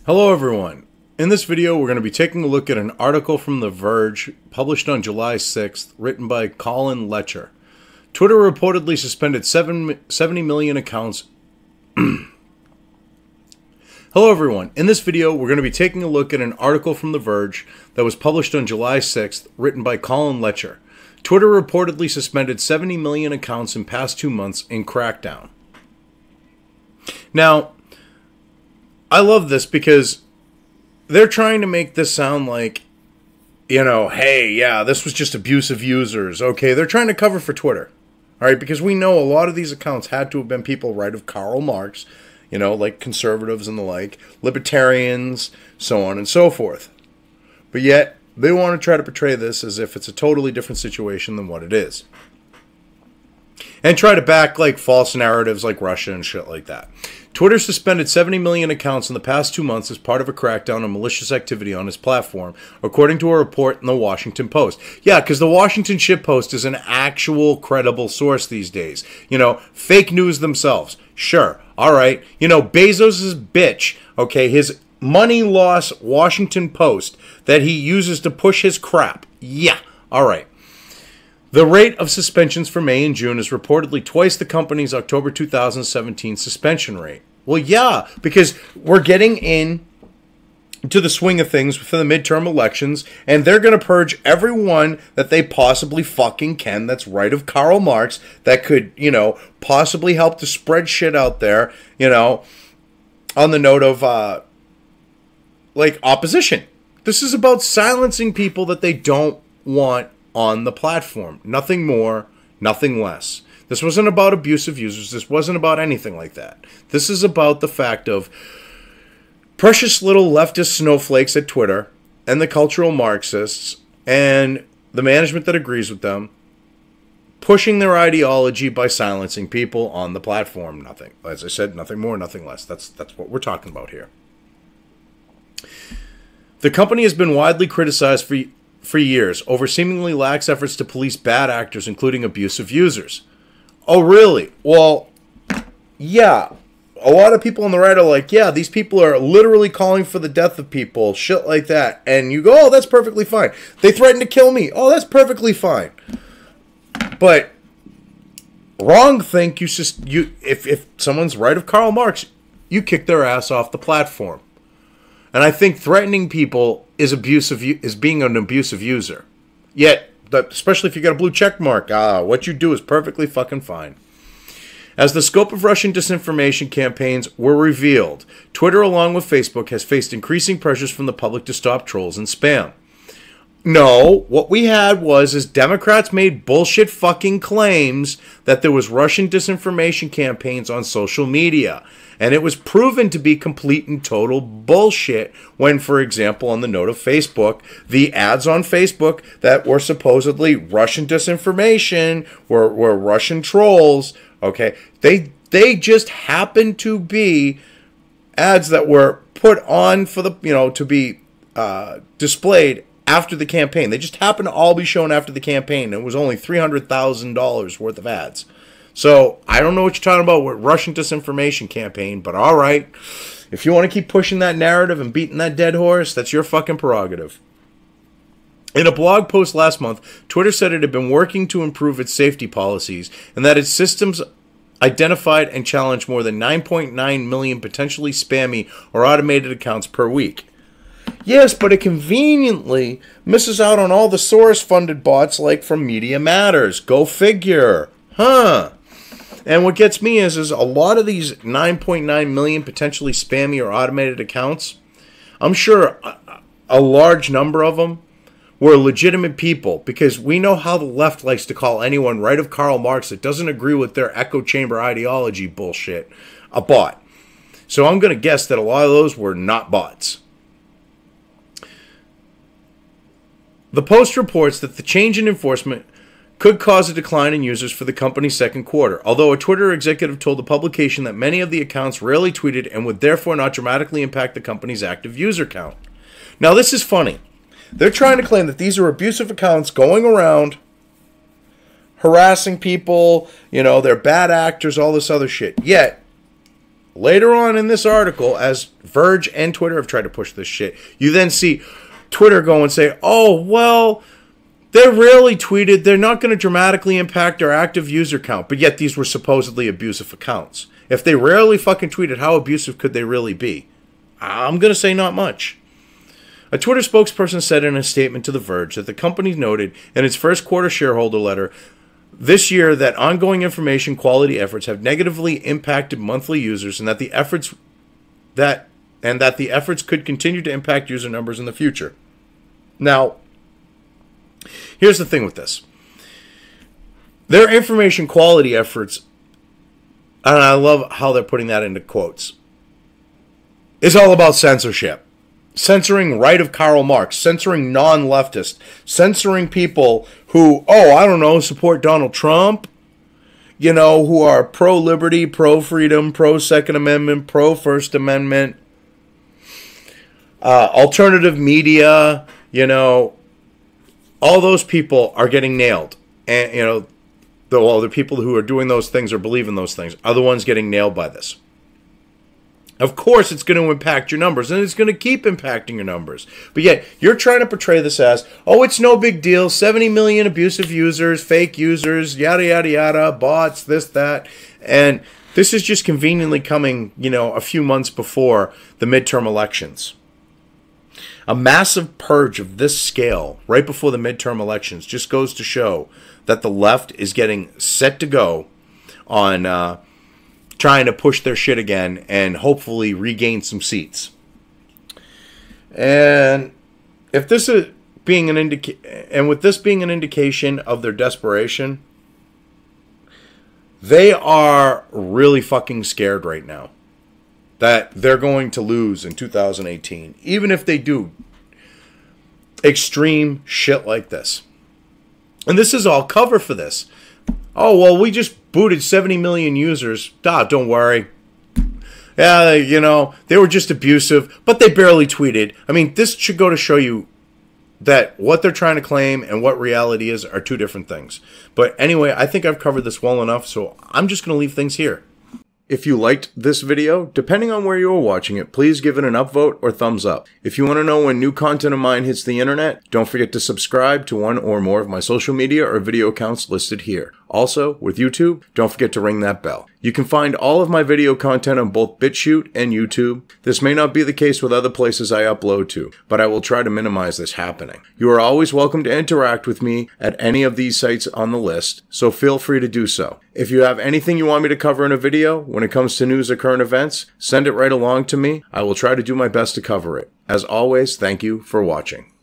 Hello everyone. In this video we're going to be taking a look at an article from The Verge published on July 6th written by Colin Letcher. Twitter reportedly suspended 70 million accounts. Hello everyone. In this video we're going to be taking a look at an article from The Verge that was published on July 6th written by Colin Letcher. Twitter reportedly suspended 70 million accounts in past 2 months in crackdown. Now, I love this because they're trying to make this sound like, hey, yeah, this was just abusive users. Okay, they're trying to cover for Twitter. All right, because we know a lot of these accounts had to have been people right of Karl Marx, like conservatives and the like, libertarians, so on and so forth. But yet, they want to try to portray this as if it's a totally different situation than what it is. And try to back like false narratives like Russia and shit like that. Twitter suspended 70 million accounts in the past 2 months as part of a crackdown on malicious activity on its platform, according to a report in the Washington Post. Yeah, because the Washington Shitpost is an actual credible source these days. Fake news themselves. Sure, all right. Bezos' bitch, okay, his money loss Washington Post that he uses to push his crap. Yeah, all right. The rate of suspensions for May and June is reportedly twice the company's October 2017 suspension rate. Well, yeah, because we're getting into the swing of things for the midterm elections, and they're going to purge everyone that they possibly fucking can that's right of Karl Marx that could, possibly help to spread shit out there, on the note of, opposition. This is about silencing people that they don't want on the platform. Nothing more, nothing less. This wasn't about abusive users. This wasn't about anything like that. This is about the fact of precious little leftist snowflakes at Twitter and the cultural Marxists and the management that agrees with them pushing their ideology by silencing people on the platform. Nothing. As I said, nothing more, nothing less. That's what we're talking about here. The company has been widely criticized for years over seemingly lax efforts to police bad actors, including abusive users. Oh, really? Well, yeah. A lot of people on the right are like, yeah, these people are literally calling for the death of people, shit like that. And you go, oh, that's perfectly fine. They threatened to kill me. Oh, that's perfectly fine. But wrong think if someone's right of Karl Marx, you kick their ass off the platform. And I think threatening people is being an abusive user. Yet, especially if you got a blue check mark, what you do is perfectly fucking fine. As the scope of Russian disinformation campaigns were revealed, Twitter, along with Facebook, has faced increasing pressures from the public to stop trolls and spam. No, what we had is Democrats made bullshit fucking claims that there was Russian disinformation campaigns on social media. And it was proven to be complete and total bullshit when, for example, on the note of Facebook, the ads on Facebook that were supposedly Russian disinformation, were Russian trolls, okay, they just happened to be ads that were put on for the, to be displayed after the campaign. They just happened to all be shown after the campaign. And it was only $300,000 worth of ads. So, I don't know what you're talking about with Russian disinformation campaign, but all right. If you want to keep pushing that narrative and beating that dead horse, that's your fucking prerogative. In a blog post last month, Twitter said it had been working to improve its safety policies and that its systems identified and challenged more than 9.9 million potentially spammy or automated accounts per week. Yes, but it conveniently misses out on all the Soros-funded bots like from Media Matters. Go figure. Huh. And what gets me is a lot of these 9.9 million potentially spammy or automated accounts, I'm sure a large number of them were legitimate people, because we know how the left likes to call anyone right of Karl Marx that doesn't agree with their echo chamber ideology bullshit a bot. So I'm going to guess that a lot of those were not bots. The Post reports that the change in enforcement could cause a decline in users for the company's second quarter, although a Twitter executive told the publication that many of the accounts rarely tweeted and would therefore not dramatically impact the company's active user count. Now, this is funny. They're trying to claim that these are abusive accounts going around harassing people, they're bad actors, all this other shit. Yet, later on in this article, as Verge and Twitter have tried to push this shit, you then see Twitter go and say, oh, well, they rarely tweeted. They're not going to dramatically impact our active user count. But yet these were supposedly abusive accounts. If they rarely fucking tweeted, how abusive could they really be? I'm going to say not much. A Twitter spokesperson said in a statement to The Verge that the company noted in its first quarter shareholder letter this year that ongoing information quality efforts have negatively impacted monthly users and that the efforts could continue to impact user numbers in the future. Now, here's the thing with this. Their information quality efforts, and I love how they're putting that into quotes, is all about censorship. Censoring right of Karl Marx, censoring non-leftists, censoring people who, support Donald Trump, who are pro-liberty, pro-freedom, pro-Second Amendment, pro-First Amendment, alternative media, all those people are getting nailed. And, the people who are doing those things or believe in those things are the ones getting nailed by this. Of course, it's going to impact your numbers, and it's going to keep impacting your numbers. But yet, you're trying to portray this as, oh, it's no big deal, 70 million abusive users, fake users, yada, yada, yada, bots, this, that. And this is just conveniently coming, a few months before the midterm elections. A massive purge of this scale right before the midterm elections just goes to show that the left is getting set to go on trying to push their shit again and hopefully regain some seats. And if this is being with this being an indication of their desperation, they are really fucking scared right now that they're going to lose in 2018, even if they do extreme shit like this. And this is all cover for this. Oh, well, we just booted 70 million users. Don't worry. Yeah, they were just abusive, but they barely tweeted. I mean, this should go to show you that what they're trying to claim and what reality is are two different things. But anyway, I think I've covered this well enough, so I'm just going to leave things here. If you liked this video, depending on where you are watching it, please give it an upvote or thumbs up. If you want to know when new content of mine hits the internet, don't forget to subscribe to one or more of my social media or video accounts listed here. Also, with YouTube, don't forget to ring that bell. You can find all of my video content on both BitChute and YouTube. This may not be the case with other places I upload to, but I will try to minimize this happening. You are always welcome to interact with me at any of these sites on the list, so feel free to do so. If you have anything you want me to cover in a video, when it comes to news or current events, send it right along to me. I will try to do my best to cover it. As always, thank you for watching.